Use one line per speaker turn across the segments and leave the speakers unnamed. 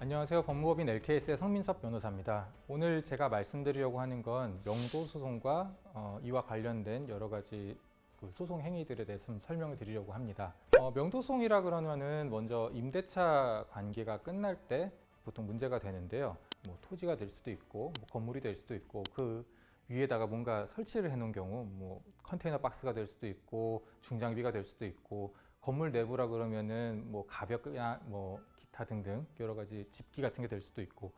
안녕하세요. 법무법인 LKS의 성민섭 변호사입니다. 오늘 제가 말씀드리려고 하는 건 명도소송과 이와 관련된 여러 가지 소송 행위들에 대해서 좀 설명을 드리려고 합니다. 명도소송이라 그러면은 먼저 임대차 관계가 끝날 때 보통 문제가 되는데요. 뭐 토지가 될 수도 있고 뭐 건물이 될 수도 있고 그 위에다가 뭔가 설치를 해놓은 경우 뭐 컨테이너 박스가 될 수도 있고 중장비가 될 수도 있고 건물 내부라 그러면은 뭐 가벽이나 뭐 기타 등등 여러 가지 집기 같은 게 될 수도 있고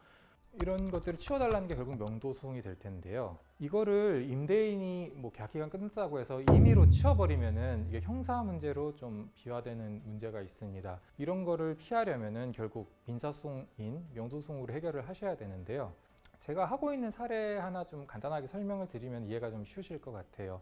이런 것들을 치워달라는 게 결국 명도소송이 될 텐데요. 이거를 임대인이 뭐 계약 기간 끝났다고 해서 임의로 치워버리면은 이게 형사 문제로 좀 비화되는 문제가 있습니다. 이런 거를 피하려면은 결국 민사소송인 명도소송으로 해결을 하셔야 되는데요. 제가 하고 있는 사례 하나 좀 간단하게 설명을 드리면 이해가 좀 쉬우실 것 같아요.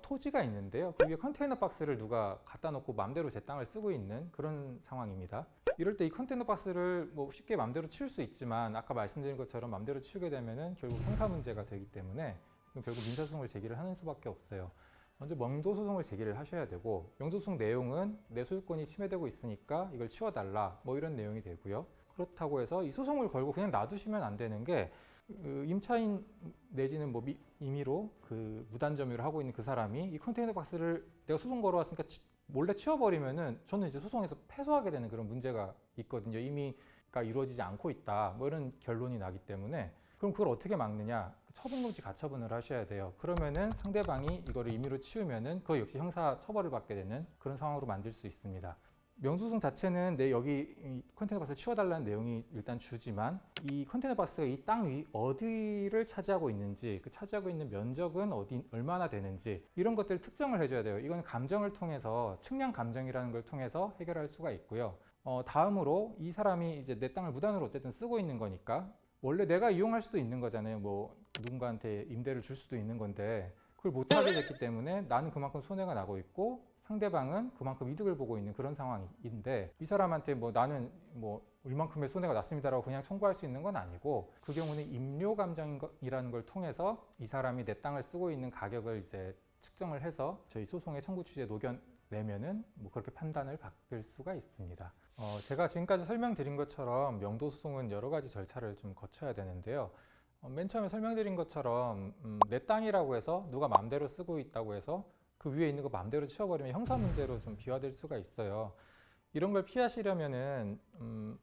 토지가 있는데요. 그 위에 컨테이너 박스를 누가 갖다 놓고 맘대로 제 땅을 쓰고 있는 그런 상황입니다. 이럴 때 이 컨테이너 박스를 뭐 쉽게 맘대로 치울 수 있지만 아까 말씀드린 것처럼 맘대로 치우게 되면은 결국 형사 문제가 되기 때문에 결국 민사소송을 제기를 하는 수밖에 없어요. 먼저 명도소송을 제기를 하셔야 되고 명도소송 내용은 내 소유권이 침해되고 있으니까 이걸 치워달라 뭐 이런 내용이 되고요. 그렇다고 해서 이 소송을 걸고 그냥 놔두시면 안 되는 게 임차인 내지는 뭐 임의로 그 무단점유를 하고 있는 그 사람이 이 컨테이너 박스를 내가 소송 걸어왔으니까 몰래 치워버리면은 저는 이제 소송에서 패소하게 되는 그런 문제가 있거든요. 임의가 이루어지지 않고 있다 뭐 이런 결론이 나기 때문에 그럼 그걸 어떻게 막느냐? 처분금지 가처분을 하셔야 돼요. 그러면은 상대방이 이거를 임의로 치우면은 그거 역시 형사 처벌을 받게 되는 그런 상황으로 만들 수 있습니다. 명도소송 자체는 내 여기 컨테이너 박스를 치워달라는 내용이 일단 주지만 이 컨테이너 박스가 이 땅 위 어디를 차지하고 있는지 그 차지하고 있는 면적은 얼마나 되는지 이런 것들을 특정을 해줘야 돼요. 이건 감정을 통해서 측량 감정이라는 걸 통해서 해결할 수가 있고요. 다음으로 이 사람이 이제 내 땅을 무단으로 어쨌든 쓰고 있는 거니까 원래 내가 이용할 수도 있는 거잖아요. 뭐 누군가한테 임대를 줄 수도 있는 건데 그걸 못하게 됐기 때문에 나는 그만큼 손해가 나고 있고 상대방은 그만큼 이득을 보고 있는 그런 상황인데 이 사람한테 뭐 나는 뭐 얼만큼의 손해가 났습니다라고 그냥 청구할 수 있는 건 아니고 그 경우는 임료 감정이라는 걸 통해서 이 사람이 내 땅을 쓰고 있는 가격을 이제 측정을 해서 저희 소송의 청구 취지에 녹여내면은 뭐 그렇게 판단을 받을 수가 있습니다. 제가 지금까지 설명드린 것처럼 명도소송은 여러 가지 절차를 좀 거쳐야 되는데요. 맨 처음에 설명드린 것처럼 내 땅이라고 해서 누가 마음대로 쓰고 있다고 해서 그 위에 있는 거 마음대로 치워버리면 형사 문제로 좀 비화될 수가 있어요. 이런 걸 피하시려면은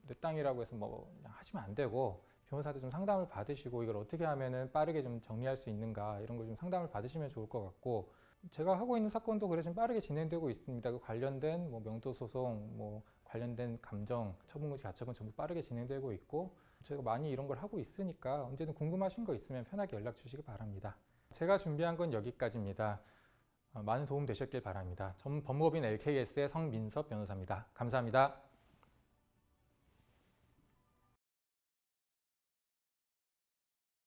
내 땅이라고 해서 뭐 그냥 하시면 안 되고 변호사한테 좀 상담을 받으시고 이걸 어떻게 하면은 빠르게 좀 정리할 수 있는가 이런 걸 좀 상담을 받으시면 좋을 것 같고 제가 하고 있는 사건도 그래 좀 빠르게 진행되고 있습니다. 그 관련된 뭐 명도소송, 뭐 관련된 감정, 처분금지 가처분 전부 빠르게 진행되고 있고 저희가 많이 이런 걸 하고 있으니까 언제든 궁금하신 거 있으면 편하게 연락 주시기 바랍니다. 제가 준비한 건 여기까지입니다. 많은 도움 되셨길 바랍니다. 전 법무법인 LKS의 성민섭 변호사입니다. 감사합니다.